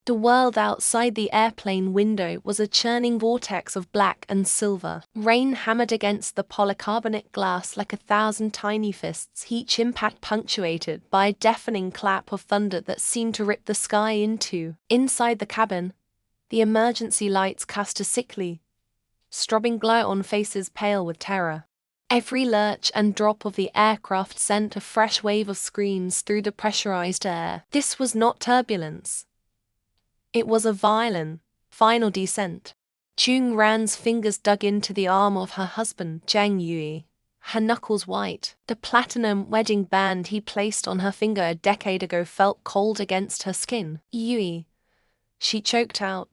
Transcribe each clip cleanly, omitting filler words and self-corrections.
The world outside the airplane window was a churning vortex of black and silver. Rain hammered against the polycarbonate glass like 1,000 tiny fists, each impact punctuated by a deafening clap of thunder that seemed to rip the sky in two. Inside the cabin, the emergency lights cast a sickly, strobing glow on faces pale with terror. Every lurch and drop of the aircraft sent a fresh wave of screams through the pressurized air. This was not turbulence. It was a violent, final descent. Jung Ran's fingers dug into the arm of her husband, Zhang Yui, her knuckles white. The platinum wedding band he placed on her finger a decade ago felt cold against her skin. Yui, she choked out,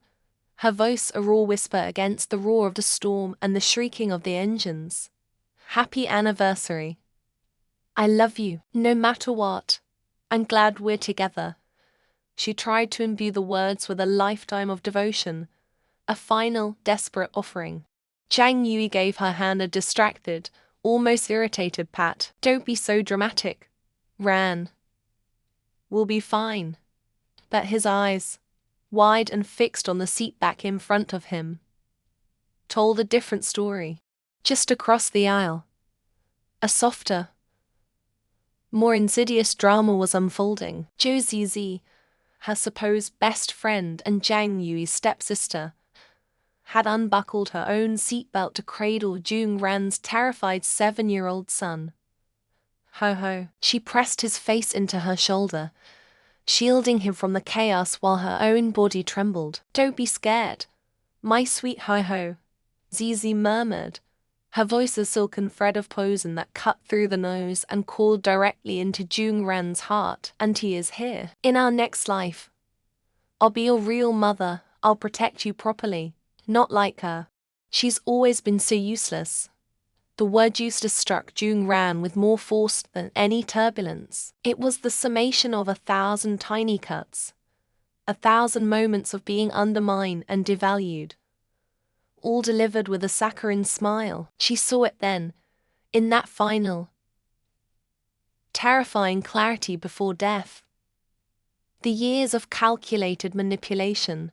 her voice a raw whisper against the roar of the storm and the shrieking of the engines. Happy anniversary. I love you, no matter what. I'm glad we're together. She tried to imbue the words with a lifetime of devotion, a final, desperate offering. Zhang Yui gave her hand a distracted, almost irritated pat. Don't be so dramatic, Ran. We'll be fine. But his eyes, wide and fixed on the seat back in front of him, told a different story. Just across the aisle, a softer, more insidious drama was unfolding. Zhou Zizi, her supposed best friend and Zhang Yui's stepsister, had unbuckled her own seatbelt to cradle Jung Ran's terrified 7-year-old son. Ho ho, she pressed his face into her shoulder, shielding him from the chaos while her own body trembled. Don't be scared, my sweet ho ho, Zizi murmured, her voice a silken thread of poison that cut through the nose and called directly into Jung Ran's heart. Auntie is here. In our next life, I'll be your real mother. I'll protect you properly, not like her. She's always been so useless. The word useless struck Jung Ran with more force than any turbulence. It was the summation of 1,000 tiny cuts, 1,000 moments of being undermined and devalued, all delivered with a saccharine smile. She saw it then, in that final, terrifying clarity before death. The years of calculated manipulation,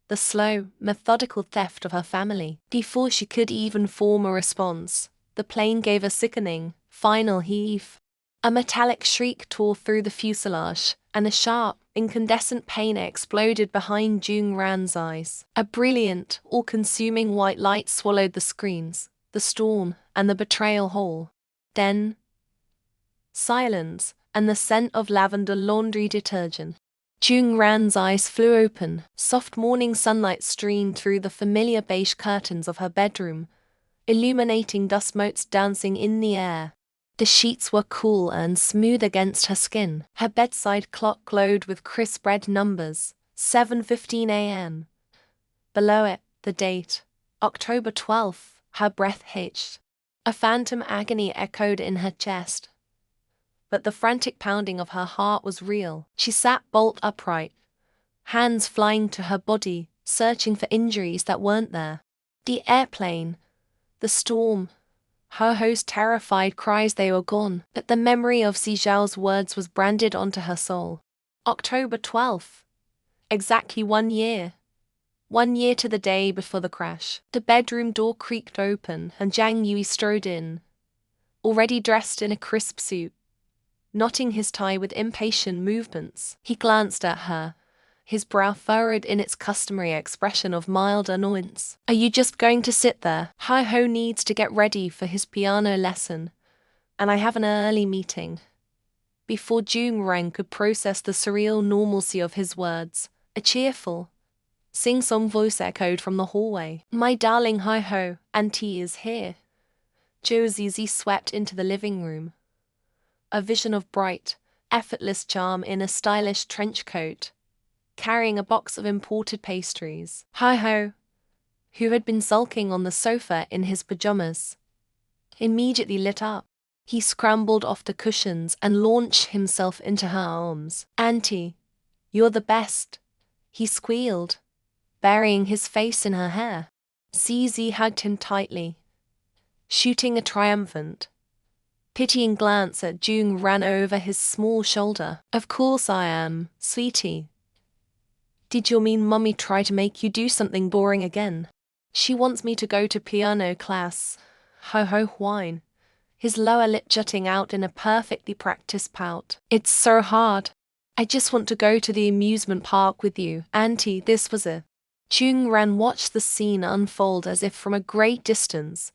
the slow, methodical theft of her family. Before she could even form a response, the plane gave a sickening, final heave. A metallic shriek tore through the fuselage, and a sharp, incandescent pain exploded behind Jung Ran's eyes. A brilliant, all-consuming white light swallowed the screens, the storm, and the betrayal whole. Then, silence, and the scent of lavender laundry detergent. Jung Ran's eyes flew open. Soft morning sunlight streamed through the familiar beige curtains of her bedroom, illuminating dust motes dancing in the air. The sheets were cool and smooth against her skin. Her bedside clock glowed with crisp red numbers, 7:15 a.m. Below it, the date, October 12th. Her breath hitched. A phantom agony echoed in her chest. But the frantic pounding of her heart was real. She sat bolt upright, hands flying to her body, searching for injuries that weren't there. The airplane, the storm, her host's terrified cries, they were gone, but the memory of Zijiao's words was branded onto her soul. October 12th. Exactly 1 year. 1 year to the day before the crash. The bedroom door creaked open and Zhang Yui strode in, already dressed in a crisp suit, knotting his tie with impatient movements. He glanced at her, his brow furrowed in its customary expression of mild annoyance. Are you just going to sit there? Hi-Ho needs to get ready for his piano lesson, and I have an early meeting. Before Jung Ran could process the surreal normalcy of his words, a cheerful, sing-song voice echoed from the hallway. My darling Hi-Ho, Auntie is here. Zhou Zizi swept into the living room, a vision of bright, effortless charm in a stylish trench coat, carrying a box of imported pastries. Hi-Ho, who had been sulking on the sofa in his pajamas, immediately lit up. He scrambled off the cushions and launched himself into her arms. Auntie, you're the best, he squealed, burying his face in her hair. Zizi hugged him tightly, shooting a triumphant, pitying glance at Jung Ran over his small shoulder. Of course I am, sweetie. Did you mean Mummy try to make you do something boring again? She wants me to go to piano class. Ho ho whine, his lower lip jutting out in a perfectly practiced pout. It's so hard. I just want to go to the amusement park with you, Auntie. This was it. Jung Ran watched the scene unfold as if from a great distance,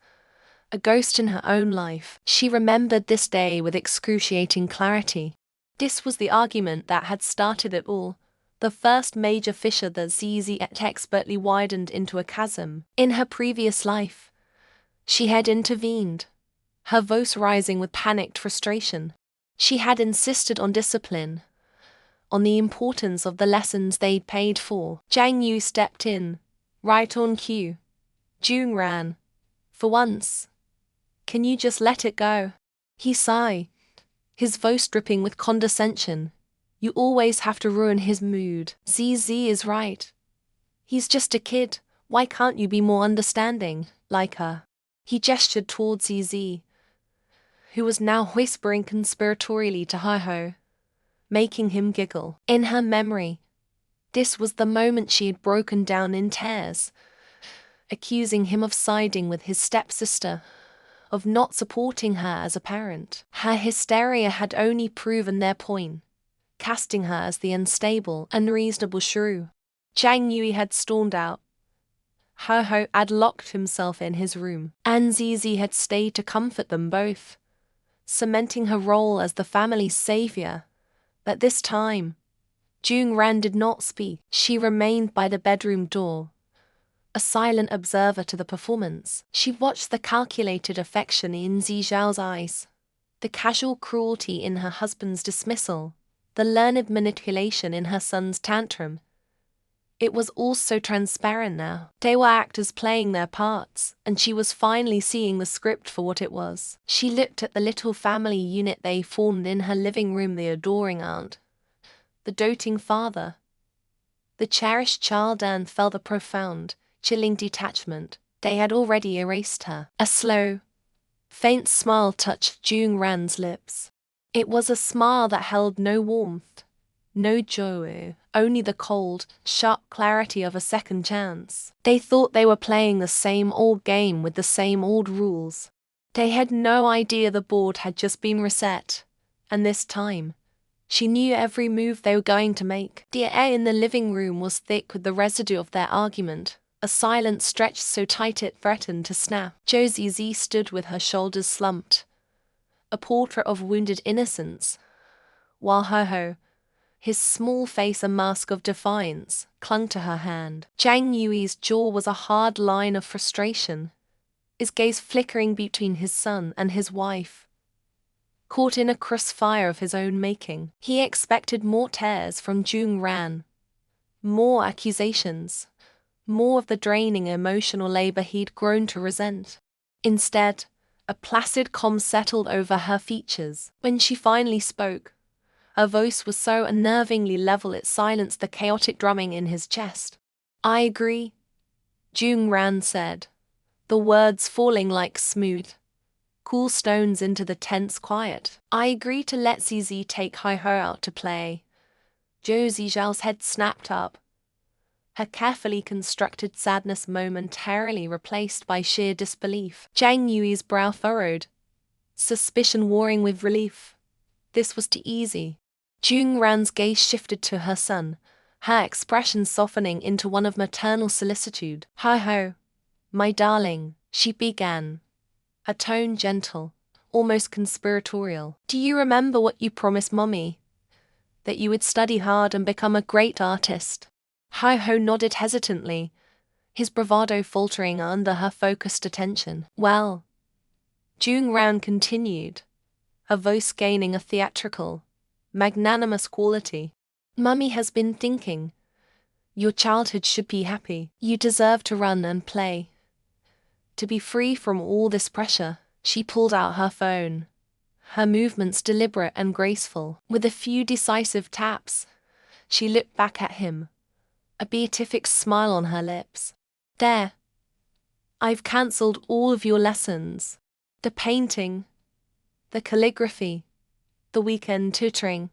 a ghost in her own life. She remembered this day with excruciating clarity. This was the argument that had started it all, the first major fissure that ZZ had expertly widened into a chasm. In her previous life, she had intervened, her voice rising with panicked frustration. She had insisted on discipline, on the importance of the lessons they'd paid for. Zhang Yu stepped in, right on cue. Jung Ran, for once, can you just let it go? He sighed, his voice dripping with condescension. You always have to ruin his mood. ZZ is right. He's just a kid. Why can't you be more understanding, like her? He gestured towards ZZ, who was now whispering conspiratorially to Hi-Ho, making him giggle. In her memory, this was the moment she had broken down in tears, accusing him of siding with his stepsister, of not supporting her as a parent. Her hysteria had only proven their point, casting her as the unstable, unreasonable shrew. Zhang Yui had stormed out. Ho-Ho had locked himself in his room, and Zizi had stayed to comfort them both, cementing her role as the family's savior. But this time, Jung Ran did not speak. She remained by the bedroom door, a silent observer to the performance. She watched the calculated affection in Zi Zhao's eyes, the casual cruelty in her husband's dismissal, the learned manipulation in her son's tantrum. It was all so transparent now. They were actors playing their parts, and she was finally seeing the script for what it was. She looked at the little family unit they formed in her living room, the adoring aunt, the doting father, the cherished child, and felt a profound, chilling detachment. They had already erased her. A slow, faint smile touched Jung Ran's lips. It was a smile that held no warmth, no joy, only the cold, sharp clarity of a second chance. They thought they were playing the same old game with the same old rules. They had no idea the board had just been reset, and this time, she knew every move they were going to make. The air in the living room was thick with the residue of their argument, a silence stretched so tight it threatened to snap. Josie Z stood with her shoulders slumped, a portrait of wounded innocence, while Ho-Ho, his small face a mask of defiance, clung to her hand. Zhang Yui's jaw was a hard line of frustration, his gaze flickering between his son and his wife, caught in a crossfire of his own making. He expected more tears from Jung Ran, more accusations, more of the draining emotional labor he'd grown to resent. Instead, a placid calm settled over her features. When she finally spoke, her voice was so unnervingly level it silenced the chaotic drumming in his chest. I agree, Jung Ran said, the words falling like smooth, cool stones into the tense quiet. I agree to let ZZ take Hi-Ho out to play. Josie Zhao's head snapped up, her carefully constructed sadness momentarily replaced by sheer disbelief. Zhang Yui's brow furrowed, suspicion warring with relief. This was too easy. Jung Ran's gaze shifted to her son, her expression softening into one of maternal solicitude. Hi-Ho, my darling, she began, a tone gentle, almost conspiratorial. Do you remember what you promised Mommy? That you would study hard and become a great artist? Hi-Ho nodded hesitantly, his bravado faltering under her focused attention. Well, Jung Ran continued, her voice gaining a theatrical, magnanimous quality. Mummy has been thinking. Your childhood should be happy. You deserve to run and play, to be free from all this pressure. She pulled out her phone, her movements deliberate and graceful. With a few decisive taps, she looked back at him, a beatific smile on her lips. There. I've cancelled all of your lessons. The painting, the calligraphy, the weekend tutoring.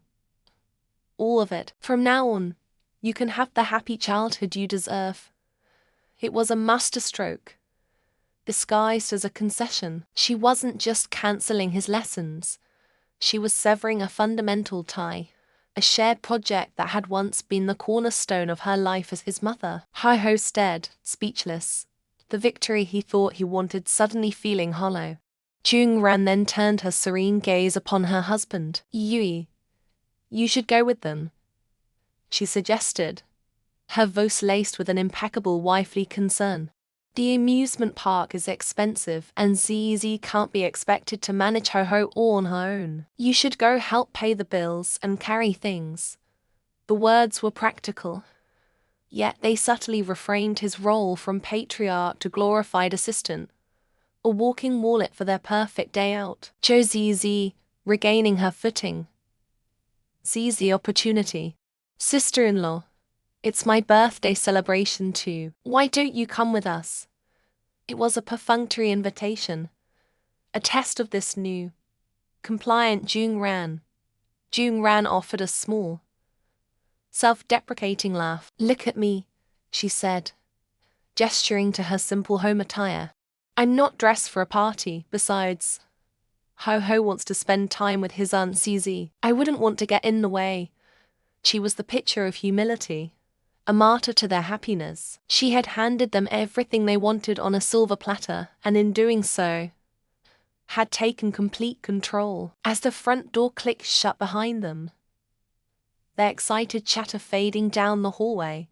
All of it. From now on, You can have the happy childhood you deserve. It was a masterstroke, disguised as a concession. She wasn't just cancelling his lessons. She was severing a fundamental tie, a shared project that had once been the cornerstone of her life as his mother. Hi-Ho stared, speechless, the victory he thought he wanted suddenly feeling hollow. Jung-ran then turned her serene gaze upon her husband. Yui, you should go with them, she suggested, her voice laced with an impeccable wifely concern. The amusement park is expensive and ZZ can't be expected to manage Ho-Ho all on her own. You should go help pay the bills and carry things. The words were practical, yet they subtly reframed his role from patriarch to glorified assistant, a walking wallet for their perfect day out. ZZ, regaining her footing. Seize opportunity. Sister-in-law, it's my birthday celebration too. Why don't you come with us? It was a perfunctory invitation, a test of this new, compliant Jung-ran. Jung-ran offered a small, self-deprecating laugh. Look at me, she said, gesturing to her simple home attire. I'm not dressed for a party, besides, Ho-Ho wants to spend time with his Aunt CZ. I wouldn't want to get in the way. She was the picture of humility, a martyr to their happiness. She had handed them everything they wanted on a silver platter, and in doing so, had taken complete control. As the front door clicked shut behind them, their excited chatter fading down the hallway,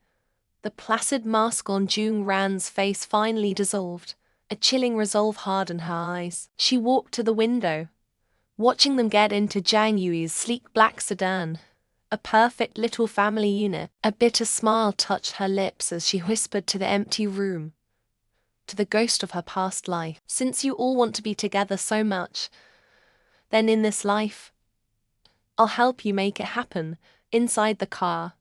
the placid mask on Jung-ran's face finally dissolved. A chilling resolve hardened her eyes. She walked to the window, watching them get into Zhang Yui's sleek black sedan, a perfect little family unit. A bitter smile touched her lips as she whispered to the empty room, to the ghost of her past life. Since you all want to be together so much, then in this life, I'll help you make it happen. Inside the car,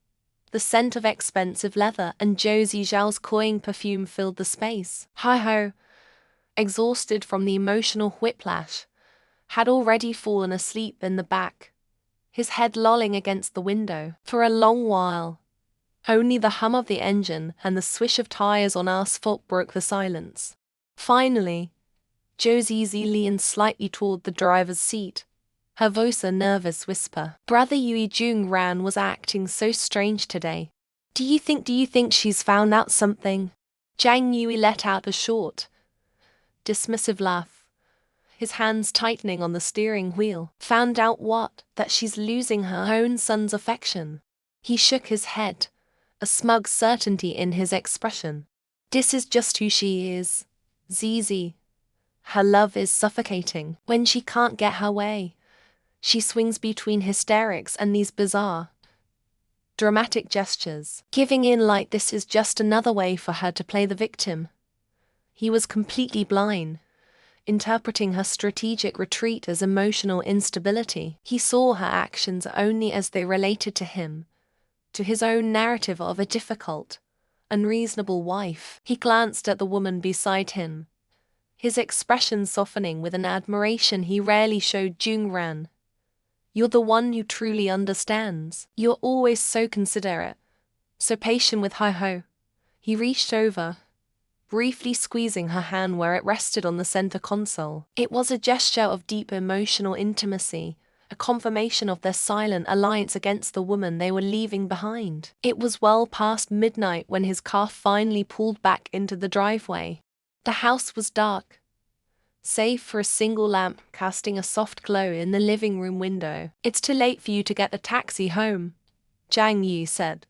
the scent of expensive leather and Zhou Zizhao's cloying perfume filled the space. Hi-Ho, exhausted from the emotional whiplash, had already fallen asleep in the back, his head lolling against the window. For a long while, only the hum of the engine and the swish of tires on asphalt broke the silence. Finally, Zhou Zizi leaned slightly toward the driver's seat, her voice a nervous whisper. Brother Yui Jung-ran was acting so strange today. Do you think she's found out something? Zhang Yui let out a short, dismissive laugh, his hands tightening on the steering wheel. Found out what? That she's losing her own son's affection. He shook his head, a smug certainty in his expression. This is just who she is, Zizi. Her love is suffocating. When she can't get her way, she swings between hysterics and these bizarre, dramatic gestures. Giving in like this is just another way for her to play the victim. He was completely blind, interpreting her strategic retreat as emotional instability. He saw her actions only as they related to him, to his own narrative of a difficult, unreasonable wife. He glanced at the woman beside him, his expression softening with an admiration he rarely showed Jung-ran. You're the one who truly understands. You're always so considerate, so patient with Hi-Ho. He reached over, briefly squeezing her hand where it rested on the center console. It was a gesture of deep emotional intimacy, a confirmation of their silent alliance against the woman they were leaving behind. It was well past midnight when his car finally pulled back into the driveway. The house was dark, save for a single lamp casting a soft glow in the living room window. It's too late for you to get a taxi home, Zhang Yi said,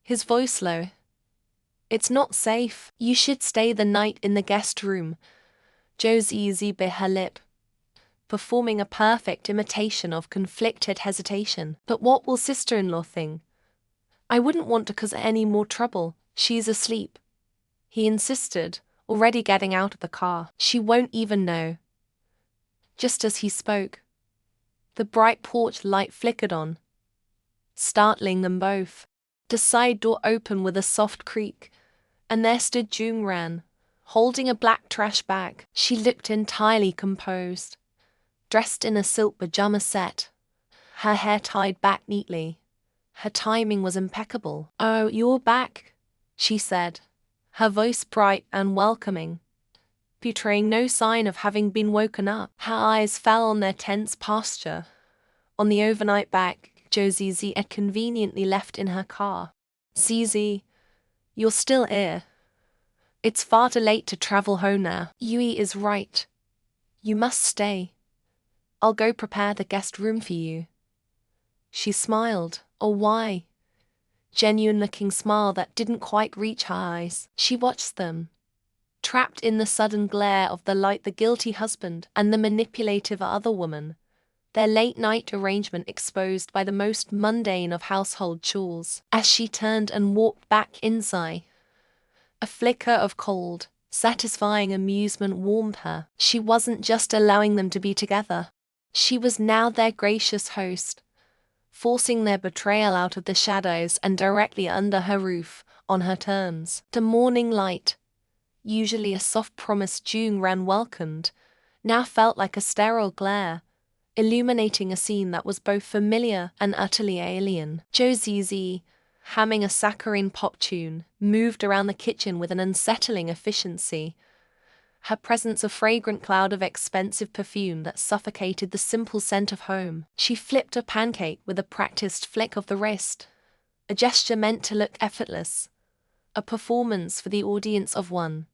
his voice low. It's not safe. You should stay the night in the guest room. Zhou Zizi bit her lip, performing a perfect imitation of conflicted hesitation. But what will sister-in-law think? I wouldn't want to cause any more trouble. She's asleep, he insisted, already getting out of the car. She won't even know. Just as he spoke, the bright porch light flickered on, startling them both. The side door opened with a soft creak, and there stood Jung-ran, holding a black trash bag. She looked entirely composed, dressed in a silk pajama set, her hair tied back neatly, Her timing was impeccable. "Oh, you're back," she said, her voice bright and welcoming, betraying no sign of having been woken up. Her eyes fell on their tense posture, on the overnight bag Zizi had conveniently left in her car. "Zizi, you're still here. It's far too late to travel home now." "Yui is right. You must stay. I'll go prepare the guest room for you." She smiled. "Oh, why?" Genuine-looking smile that didn't quite reach her eyes. She watched them, trapped in the sudden glare of the light, the guilty husband and the manipulative other woman, their late-night arrangement exposed by the most mundane of household chores. As she turned and walked back inside, a flicker of cold, satisfying amusement warmed her. She wasn't just allowing them to be together. She was now their gracious host, forcing their betrayal out of the shadows and directly under her roof, on her terms. The morning light, usually a soft promise June Ran welcomed, now felt like a sterile glare, illuminating a scene that was both familiar and utterly alien. Zizi, humming a saccharine pop tune, moved around the kitchen with an unsettling efficiency, her presence a fragrant cloud of expensive perfume that suffocated the simple scent of home. She flipped a pancake with a practiced flick of the wrist, a gesture meant to look effortless, a performance for the audience of one.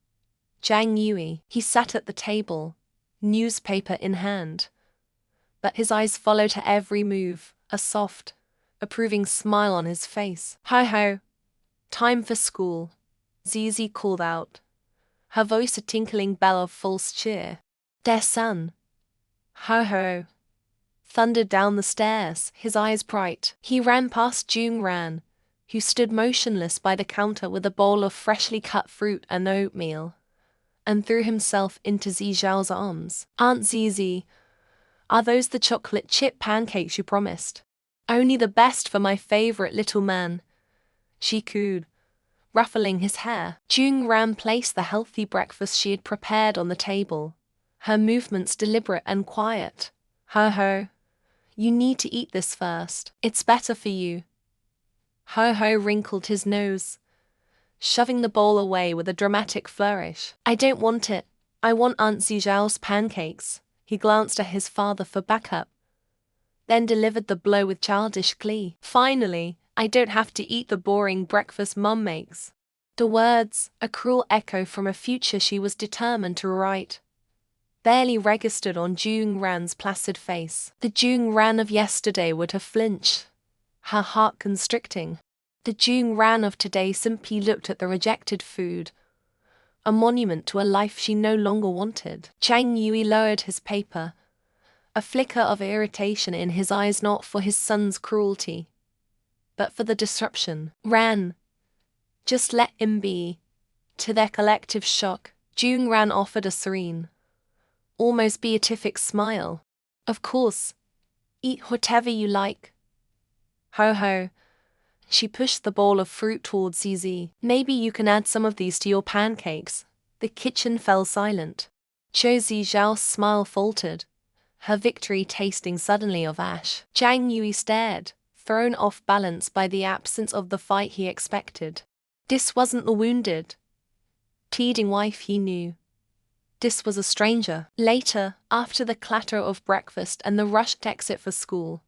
Zhang Yui, he sat at the table, newspaper in hand, but his eyes followed her every move, a soft, approving smile on his face. "Hi-ho, time for school," Zizi called out, her voice a tinkling bell of false cheer. "Their son." "Ho-ho," thundered down the stairs, his eyes bright. He ran past June Ran, who stood motionless by the counter with a bowl of freshly cut fruit and oatmeal, and threw himself into Zizhao's arms. "Aunt Zizi, are those the chocolate chip pancakes you promised?" "Only the best for my favorite little man," she cooed, ruffling his hair. June Ran placed the healthy breakfast she had prepared on the table, her movements deliberate and quiet. "Ho-ho, you need to eat this first. It's better for you." Ho-ho wrinkled his nose, shoving the bowl away with a dramatic flourish. "I don't want it. I want Aunt Zizhao's pancakes." He glanced at his father for backup, then delivered the blow with childish glee. "Finally, I don't have to eat the boring breakfast Mum makes." The words, a cruel echo from a future she was determined to write, barely registered on June Ran's placid face. The June Ran of yesterday would have flinched, her heart constricting. The June Ran of today simply looked at the rejected food, a monument to a life she no longer wanted. Zhang Yui lowered his paper, a flicker of irritation in his eyes, not for his son's cruelty, but for the disruption. "Ran, just let him be." To their collective shock, June Ran offered a serene, almost beatific smile. "Of course, eat whatever you like." "Ho-ho." She pushed the bowl of fruit towards Zizi. "Maybe you can add some of these to your pancakes." The kitchen fell silent. Zizhao's smile faltered, her victory tasting suddenly of ash. Zhang Yui stared, thrown off balance by the absence of the fight he expected. This wasn't the wounded, pleading wife he knew. This was a stranger. Later, after the clatter of breakfast and the rushed exit for school,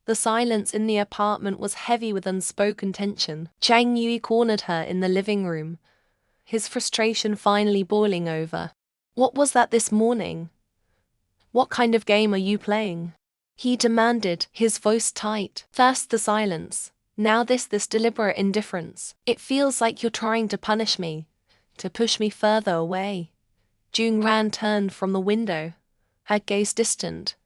the silence in the apartment was heavy with unspoken tension. Zhang Yui cornered her in the living room, his frustration finally boiling over. "What was that this morning? What kind of game are you playing?" he demanded, his voice tight. First the silence, now this deliberate indifference. "It feels like you're trying to punish me, to push me further away." June Ran turned from the window, her gaze distant,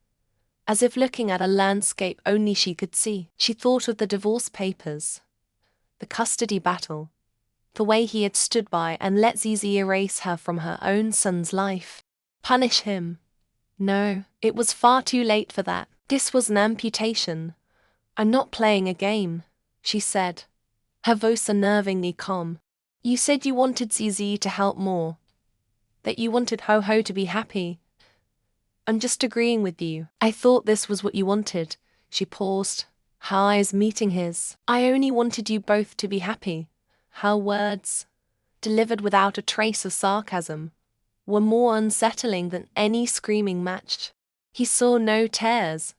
as if looking at a landscape only she could see. She thought of the divorce papers, the custody battle, the way he had stood by and let Zizi erase her from her own son's life. Punish him? No, it was far too late for that. This was an amputation. "I'm not playing a game," she said, her voice unnervingly calm. "You said you wanted Zizi to help more, that you wanted Ho-Ho to be happy. I'm just agreeing with you." "I thought this was what you wanted." She paused, her eyes meeting his. "I only wanted you both to be happy." Her words, delivered without a trace of sarcasm, were more unsettling than any screaming match. He saw no tears,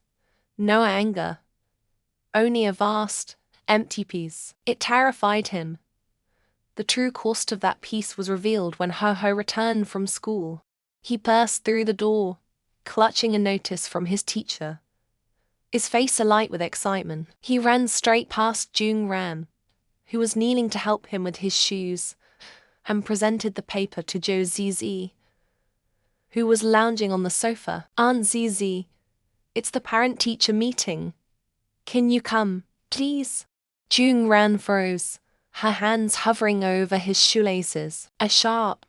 no anger, only a vast, empty peace. It terrified him. The true cost of that peace was revealed when Ho-Ho returned from school. He burst through the door, clutching a notice from his teacher, his face alight with excitement. He ran straight past Jung-ran, who was kneeling to help him with his shoes, and presented the paper to Jo Zizi, who was lounging on the sofa. "Aunt Zizi, it's the parent-teacher meeting. Can you come, please?" Jung-ran froze, her hands hovering over his shoelaces. A sharp,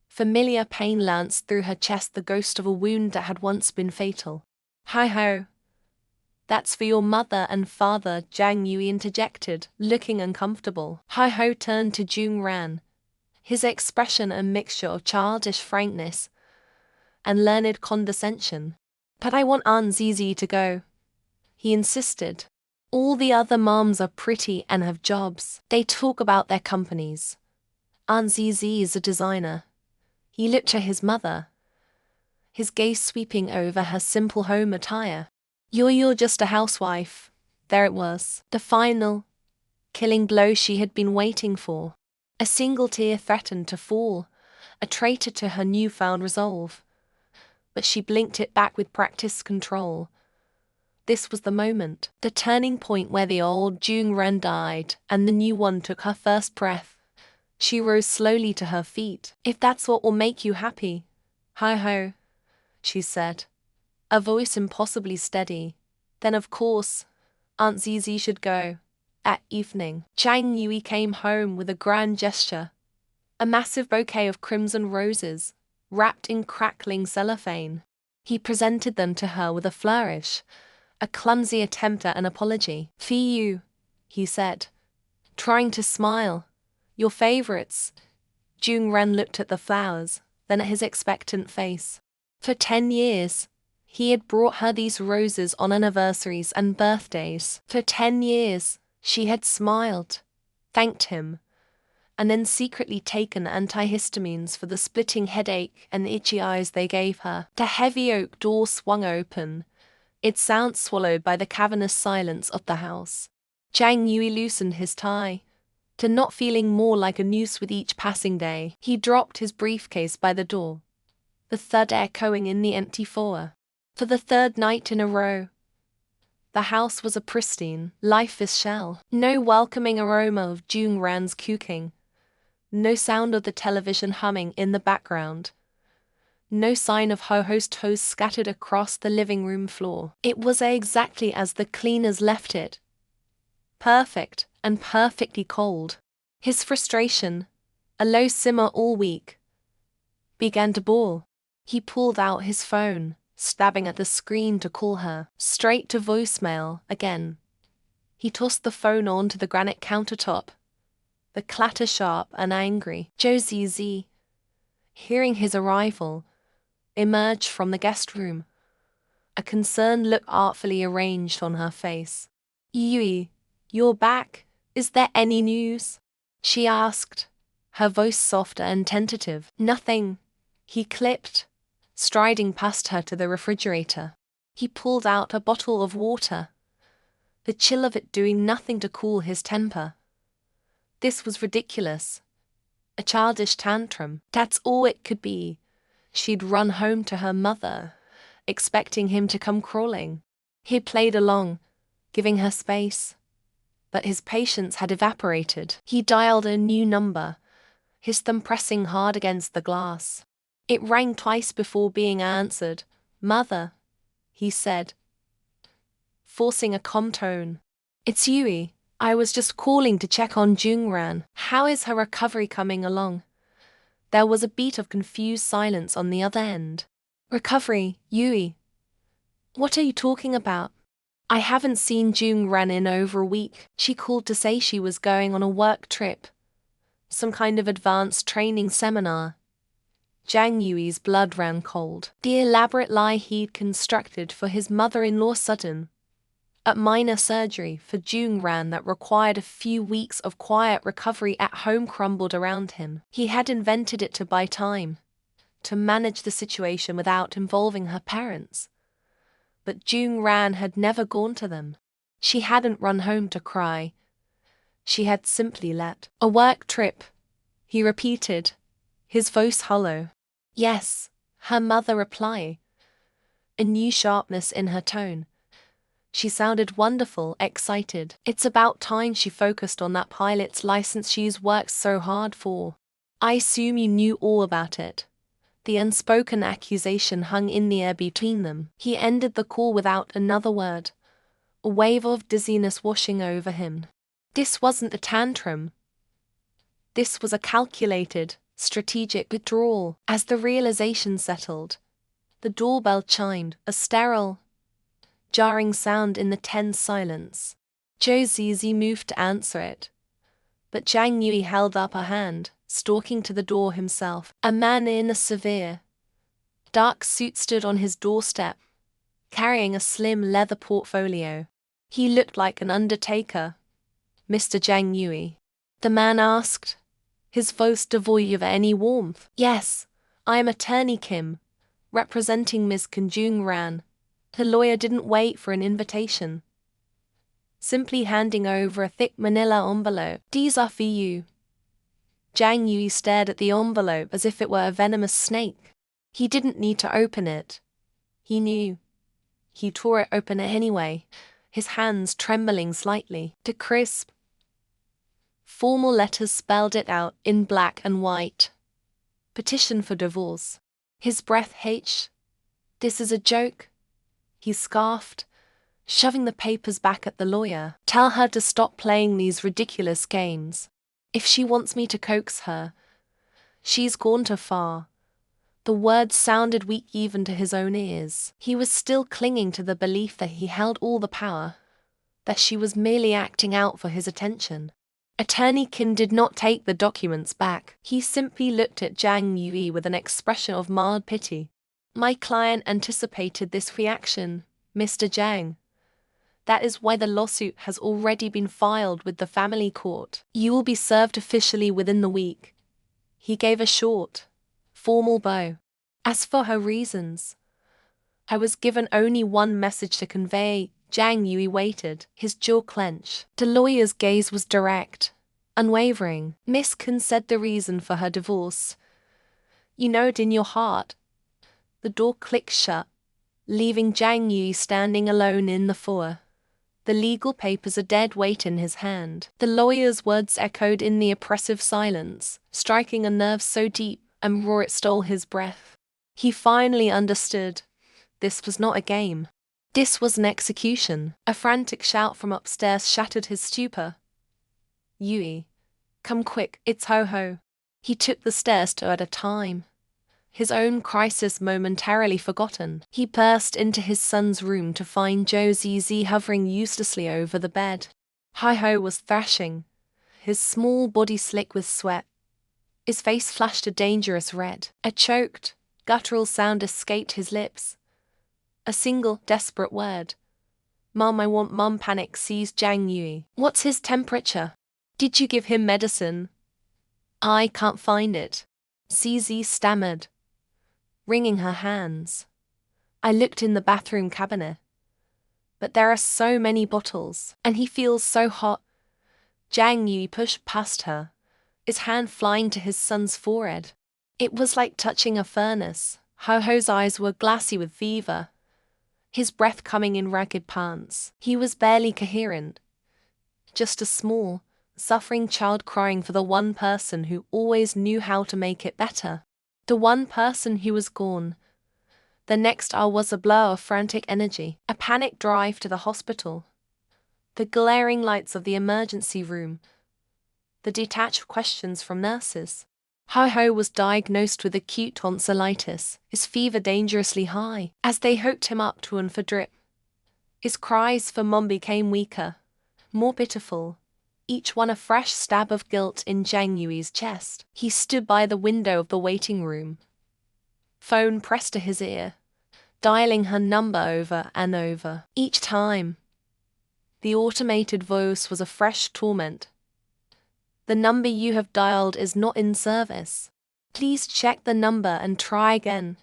familiar pain lanced through her chest, the ghost of a wound that had once been fatal. "Hi-ho. That's for your mother and father," Zhang Yui interjected, looking uncomfortable. Hi-Ho turned to Jung-ran, his expression a mixture of childish frankness and learned condescension. "But I want Aunt Zizi to go," he insisted. "All the other moms are pretty and have jobs. They talk about their companies. Aunt Zizi is a designer." He looked at his mother, his gaze sweeping over her simple home attire. You're just a housewife." There it was, the final, killing blow she had been waiting for. A single tear threatened to fall, a traitor to her newfound resolve. But she blinked it back with practiced control. This was the moment, the turning point where the old Jung-ran died and the new one took her first breath. She rose slowly to her feet. "If that's what will make you happy, hi-ho," she said, a voice impossibly steady. "Then of course, Aunt Zizi should go." At evening, Zhang Yui came home with a grand gesture. A massive bouquet of crimson roses, wrapped in crackling cellophane. He presented them to her with a flourish, a clumsy attempt at an apology. "For you," he said, trying to smile. "Your favorites." Jung-ran looked at the flowers, then at his expectant face. For 10 years, he had brought her these roses on anniversaries and birthdays. For 10 years, she had smiled, thanked him, and then secretly taken antihistamines for the splitting headache and itchy eyes they gave her. The heavy oak door swung open, its sound swallowed by the cavernous silence of the house. Zhang Yui loosened his tie, to not feeling more like a noose with each passing day. He dropped his briefcase by the door, the thud echoing in the empty foyer. For the third night in a row, the house was a pristine, lifeless shell. No welcoming aroma of Jung-ran's cooking, no sound of the television humming in the background, no sign of Ho-Ho's toes scattered across the living room floor. It was exactly as the cleaners left it. Perfect and perfectly cold. His frustration, a low simmer all week, began to boil. He pulled out his phone, stabbing at the screen to call her, straight to voicemail again. He tossed the phone onto the granite countertop, the clatter sharp and angry. Jo Zizi, hearing his arrival, emerged from the guest room, a concerned look artfully arranged on her face. "Yui, you're back. Is there any news?" she asked, her voice softer and tentative. "Nothing," he clipped, striding past her to the refrigerator. He pulled out a bottle of water, the chill of it doing nothing to cool his temper. This was ridiculous. A childish tantrum. That's all it could be. She'd run home to her mother, expecting him to come crawling. He played along, giving her space. But his patience had evaporated. He dialed a new number, his thumb pressing hard against the glass. It rang twice before being answered. "Mother," he said, forcing a calm tone. "It's Yui. I was just calling to check on Jung-ran. How is her recovery coming along?" There was a beat of confused silence on the other end. "Recovery, Yui? What are you talking about? I haven't seen Jung-ran in over a week. She called to say she was going on a work trip, some kind of advanced training seminar." Zhang Yui's blood ran cold. The elaborate lie he'd constructed for his mother-in-law sudden, a minor surgery for Jung Ran that required a few weeks of quiet recovery at home crumbled around him. He had invented it to buy time, to manage the situation without involving her parents. But Jung Ran had never gone to them. She hadn't run home to cry. She had simply let. A work trip, he repeated, his voice hollow. Yes, her mother replied, a new sharpness in her tone. She sounded wonderful, excited. It's about time she focused on that pilot's license she's worked so hard for. I assume you knew all about it. The unspoken accusation hung in the air between them. He ended the call without another word, a wave of dizziness washing over him. This wasn't a tantrum. This was a calculated, strategic withdrawal. As the realization settled, the doorbell chimed, a sterile, jarring sound in the tense silence. Zhou Zizi moved to answer it, but Zhang Yui held up a hand, stalking to the door himself. A man in a severe, dark suit stood on his doorstep, carrying a slim leather portfolio. He looked like an undertaker. Mr. Zhang Yui? The man asked, his voice devoid of any warmth. Yes, I am Attorney Kim, representing Ms. Jung Ran. The lawyer didn't wait for an invitation, simply handing over a thick manila envelope. These are for you. Zhang Yui stared at the envelope as if it were a venomous snake. He didn't need to open it. He knew. He tore it open anyway, his hands trembling slightly. The crisp, formal letters spelled it out in black and white. Petition for divorce. His breath hitched. This is a joke, he scoffed, shoving the papers back at the lawyer. Tell her to stop playing these ridiculous games. If she wants me to coax her, she's gone too far. The words sounded weak even to his own ears. He was still clinging to the belief that he held all the power, that she was merely acting out for his attention. Attorney Kim did not take the documents back. He simply looked at Zhang Yui with an expression of mild pity. My client anticipated this reaction, Mr. Zhang. That is why the lawsuit has already been filed with the family court. You will be served officially within the week. He gave a short, formal bow. As for her reasons, I was given only one message to convey. Zhang Yui waited, his jaw clenched. The lawyer's gaze was direct, unwavering. Miss Kun said the reason for her divorce. You know it in your heart. The door clicked shut, leaving Zhang Yui standing alone in the foyer, the legal papers a dead weight in his hand. The lawyer's words echoed in the oppressive silence, striking a nerve so deep and raw it stole his breath. He finally understood. This was not a game. This was an execution. A frantic shout from upstairs shattered his stupor. Yui, come quick, it's Ho-Ho. He took the stairs two at a time, his own crisis momentarily forgotten. He burst into his son's room to find Zhou Zizi hovering uselessly over the bed. Ho-Ho was thrashing, his small body slick with sweat. His face flushed a dangerous red. A choked, guttural sound escaped his lips. A single, desperate word. Mom, I want Mom. Panic seized Zhang Yui. What's his temperature? Did you give him medicine? I can't find it, Zizi stammered, wringing her hands. I looked in the bathroom cabinet, but there are so many bottles, and he feels so hot. Zhang Yui pushed past her, his hand flying to his son's forehead. It was like touching a furnace. Ho-Ho's eyes were glassy with fever, his breath coming in ragged pants. He was barely coherent, just a small, suffering child crying for the one person who always knew how to make it better. The one person who was gone. The next hour was a blur of frantic energy, a panic drive to the hospital, the glaring lights of the emergency room, the detached questions from nurses. Ho-Ho was diagnosed with acute tonsillitis, his fever dangerously high. As they hooked him up to and for drip, his cries for Mom became weaker, more pitiful, each one a fresh stab of guilt in Zhang Yui's chest. He stood by the window of the waiting room, phone pressed to his ear, dialing her number over and over. Each time, The automated voice was a fresh torment. "The number you have dialed is not in service. Please check the number and try again."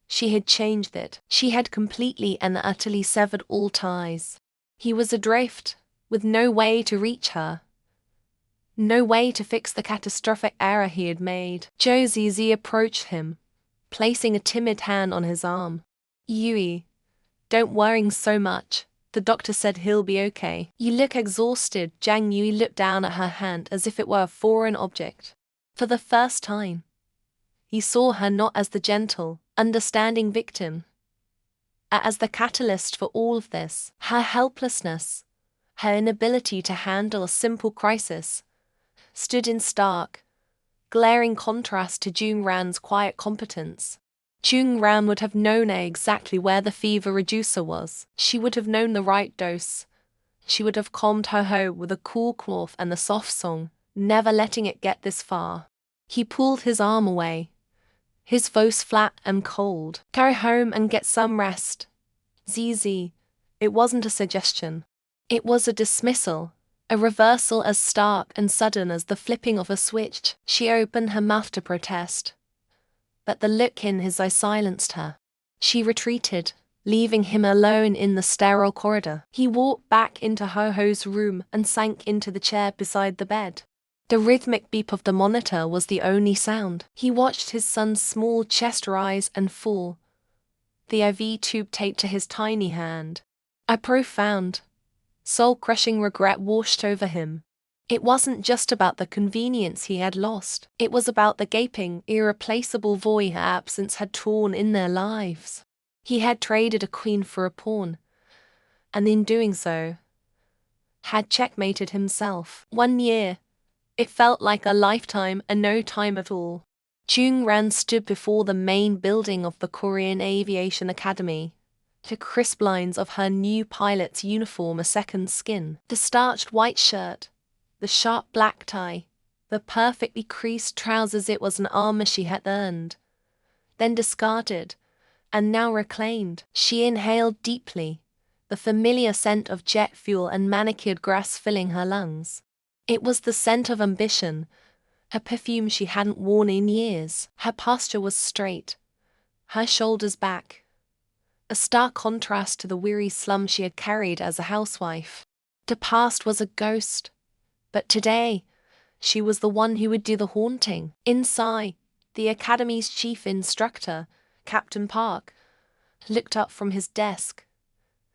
She had changed it. She had completely and utterly severed all ties. He was adrift, with no way to reach her. No way to fix the catastrophic error he had made. Josie approached him, placing a timid hand on his arm. "Yui, don't worry so much. The doctor said he'll be okay." "You look exhausted." Zhang Yui looked down at her hand as if it were a foreign object. For the first time, he saw her not as the gentle, understanding victim, as the catalyst for all of this. Her helplessness, her inability to handle a simple crisis, stood in stark, glaring contrast to Jung Ran's quiet competence. Jung Ran would have known exactly where the fever reducer was. She would have known the right dose. She would have calmed her hoe with a cool cloth and a soft song, never letting it get this far. He pulled his arm away, his voice flat and cold. "Go home and get some rest, ZZ." It wasn't a suggestion. It was a dismissal, a reversal as stark and sudden as the flipping of a switch. She opened her mouth to protest, but the look in his eye silenced her. She retreated, leaving him alone in the sterile corridor. He walked back into Ho-Ho's room and sank into the chair beside the bed. The rhythmic beep of the monitor was the only sound. He watched his son's small chest rise and fall, the IV tube taped to his tiny hand. A profound, soul-crushing regret washed over him. It wasn't just about the convenience he had lost. It was about the gaping, irreplaceable void her absence had torn in their lives. He had traded a queen for a pawn, and in doing so, had checkmated himself. 1 year. It felt like a lifetime and no time at all. Jung Ran stood before the main building of the Korean Aviation Academy, the crisp lines of her new pilot's uniform a second skin. The starched white shirt, the sharp black tie, the perfectly creased trousers. It was an armor she had earned, then discarded, and now reclaimed. She inhaled deeply, the familiar scent of jet fuel and manicured grass filling her lungs. It was the scent of ambition, a perfume she hadn't worn in years. Her posture was straight, her shoulders back, a stark contrast to the weary slum she had carried as a housewife. The past was a ghost, but today, she was the one who would do the haunting. Inside, the academy's chief instructor, Captain Park, looked up from his desk,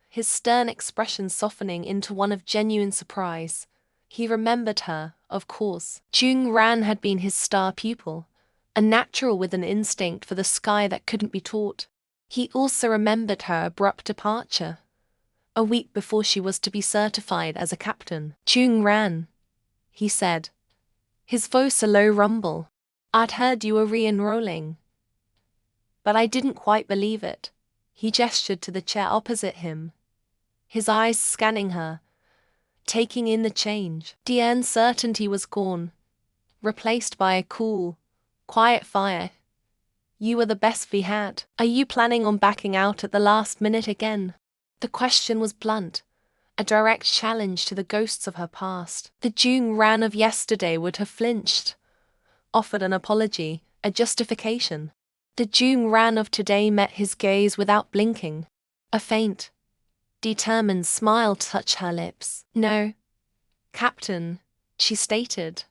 his stern expression softening into one of genuine surprise. He remembered her, of course. Jung Ran had been his star pupil, a natural with an instinct for the sky that couldn't be taught. He also remembered her abrupt departure, a week before she was to be certified as a captain. "Jung Ran," he said, his voice a low rumble. "I'd heard you were re-enrolling, but I didn't quite believe it." He gestured to the chair opposite him, his eyes scanning her, taking in the change. The uncertainty was gone, replaced by a cool, quiet fire. "You were the best we had. Are you planning on backing out at the last minute again?" The question was blunt, a direct challenge to the ghosts of her past. The Jung Ran of yesterday would have flinched, offered an apology, a justification. The Jung Ran of today met his gaze without blinking. A faint, determined smile touched her lips. "No, Captain," she stated,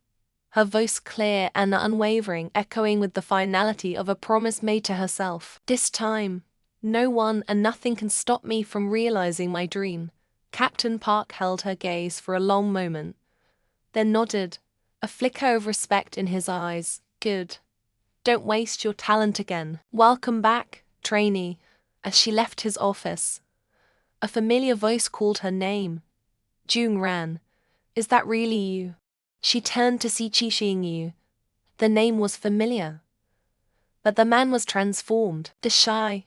her voice clear and unwavering, echoing with the finality of a promise made to herself. "This time, no one and nothing can stop me from realizing my dream." Captain Park held her gaze for a long moment, then nodded, a flicker of respect in his eyes. "Good. Don't waste your talent again. Welcome back, trainee." As she left his office, a familiar voice called her name. "Jung Ran, is that really you?" She turned to see Chi Xing-yu. The name was familiar, but the man was transformed. The shy,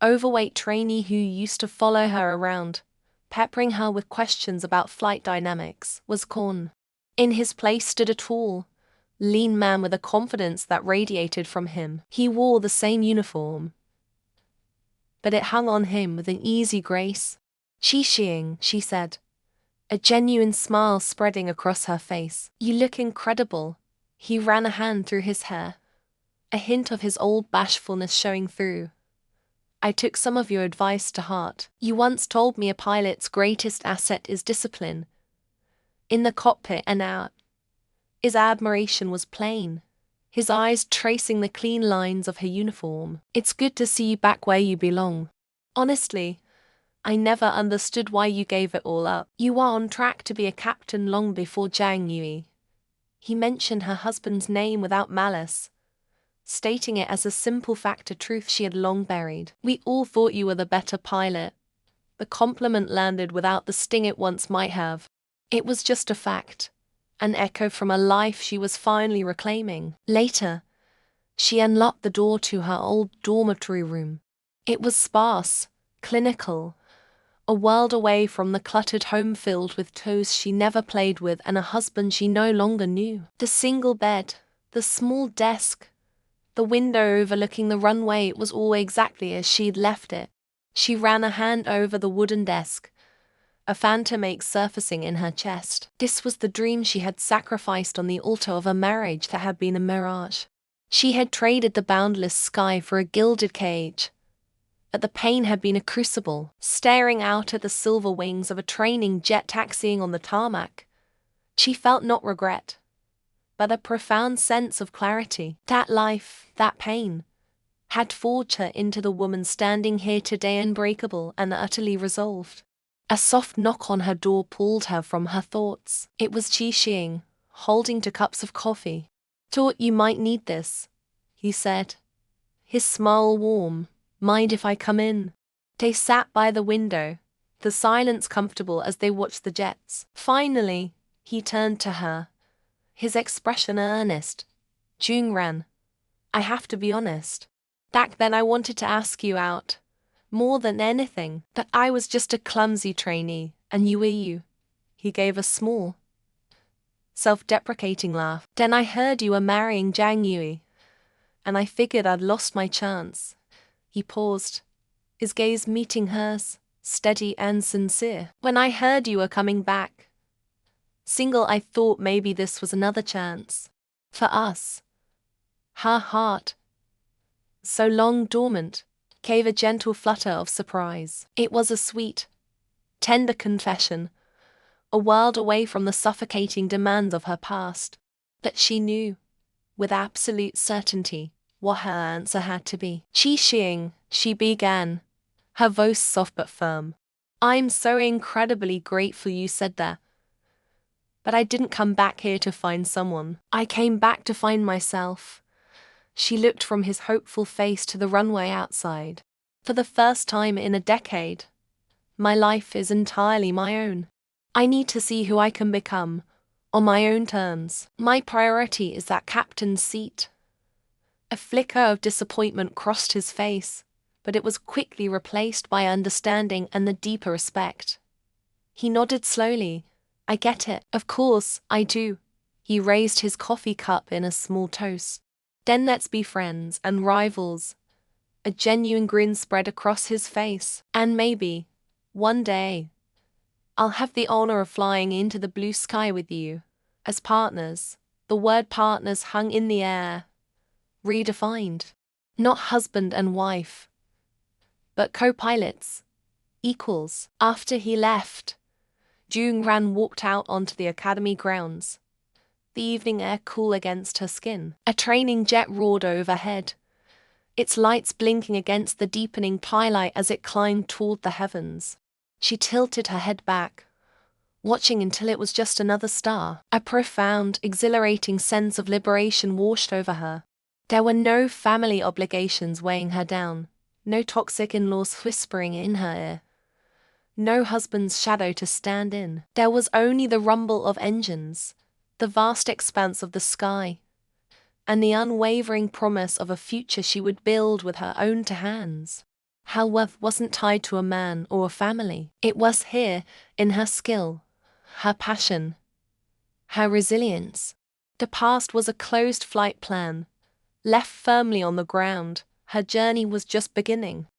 overweight trainee who used to follow her around, peppering her with questions about flight dynamics, was gone. In his place stood a tall, lean man with a confidence that radiated from him. He wore the same uniform, but it hung on him with an easy grace. "Chi Xing," she said, a genuine smile spreading across her face. "You look incredible." He ran a hand through his hair, a hint of his old bashfulness showing through. "I took some of your advice to heart. You once told me a pilot's greatest asset is discipline. In the cockpit and out." His admiration was plain, his eyes tracing the clean lines of her uniform. "It's good to see you back where you belong. Honestly, I never understood why you gave it all up. You are on track to be a captain long before Zhang Yui." He mentioned her husband's name without malice, stating it as a simple fact, a truth she had long buried. "We all thought you were the better pilot." The compliment landed without the sting it once might have. It was just a fact, an echo from a life she was finally reclaiming. Later, she unlocked the door to her old dormitory room. It was sparse, clinical, a world away from the cluttered home filled with toys she never played with and a husband she no longer knew. The single bed, the small desk, the window overlooking the runway, it was all exactly as she'd left it. She ran a hand over the wooden desk, a phantom ache surfacing in her chest. This was the dream she had sacrificed on the altar of a marriage that had been a mirage. She had traded the boundless sky for a gilded cage. But the pain had been a crucible, staring out at the silver wings of a training jet taxiing on the tarmac. She felt not regret, but a profound sense of clarity. That life, that pain, had forged her into the woman standing here today, unbreakable and utterly resolved. A soft knock on her door pulled her from her thoughts. It was Qi Xing, holding 2 cups of coffee. "Thought you might need this," he said, his smile warm. "Mind if I come in?" They sat by the window, the silence comfortable as they watched the jets. Finally, he turned to her, his expression earnest. "Jungran, I have to be honest. Back then I wanted to ask you out, more than anything, but I was just a clumsy trainee, and you were you." He gave a small, self-deprecating laugh. "Then I heard you were marrying Zhang Yui, and I figured I'd lost my chance." He paused, his gaze meeting hers, steady and sincere. "When I heard you were coming back, single, I thought maybe this was another chance for us." Her heart, so long dormant, gave a gentle flutter of surprise. It was a sweet, tender confession, a world away from the suffocating demands of her past. But she knew, with absolute certainty, what her answer had to be. "Qi Xing," she began, her voice soft but firm. "I'm so incredibly grateful you said that. But I didn't come back here to find someone. I came back to find myself." She looked from his hopeful face to the runway outside. "For the first time in a decade, my life is entirely my own. I need to see who I can become, on my own terms. My priority is that captain's seat." A flicker of disappointment crossed his face, but it was quickly replaced by understanding and the deeper respect. He nodded slowly. "I get it. Of course, I do." He raised his coffee cup in a small toast. "Then let's be friends and rivals." A genuine grin spread across his face. "And maybe, one day, I'll have the honor of flying into the blue sky with you, as partners." The word partners hung in the air, redefined. Not husband and wife, but co-pilots, equals. After he left, Jungran walked out onto the academy grounds, the evening air cool against her skin. A training jet roared overhead, its lights blinking against the deepening twilight as it climbed toward the heavens. She tilted her head back, watching until it was just another star. A profound, exhilarating sense of liberation washed over her. There were no family obligations weighing her down, no toxic in-laws whispering in her ear, no husband's shadow to stand in. There was only the rumble of engines, the vast expanse of the sky, and the unwavering promise of a future she would build with her own 2 hands. Her worth wasn't tied to a man or a family. It was here, in her skill, her passion, her resilience. The past was a closed flight plan, left firmly on the ground. Her journey was just beginning.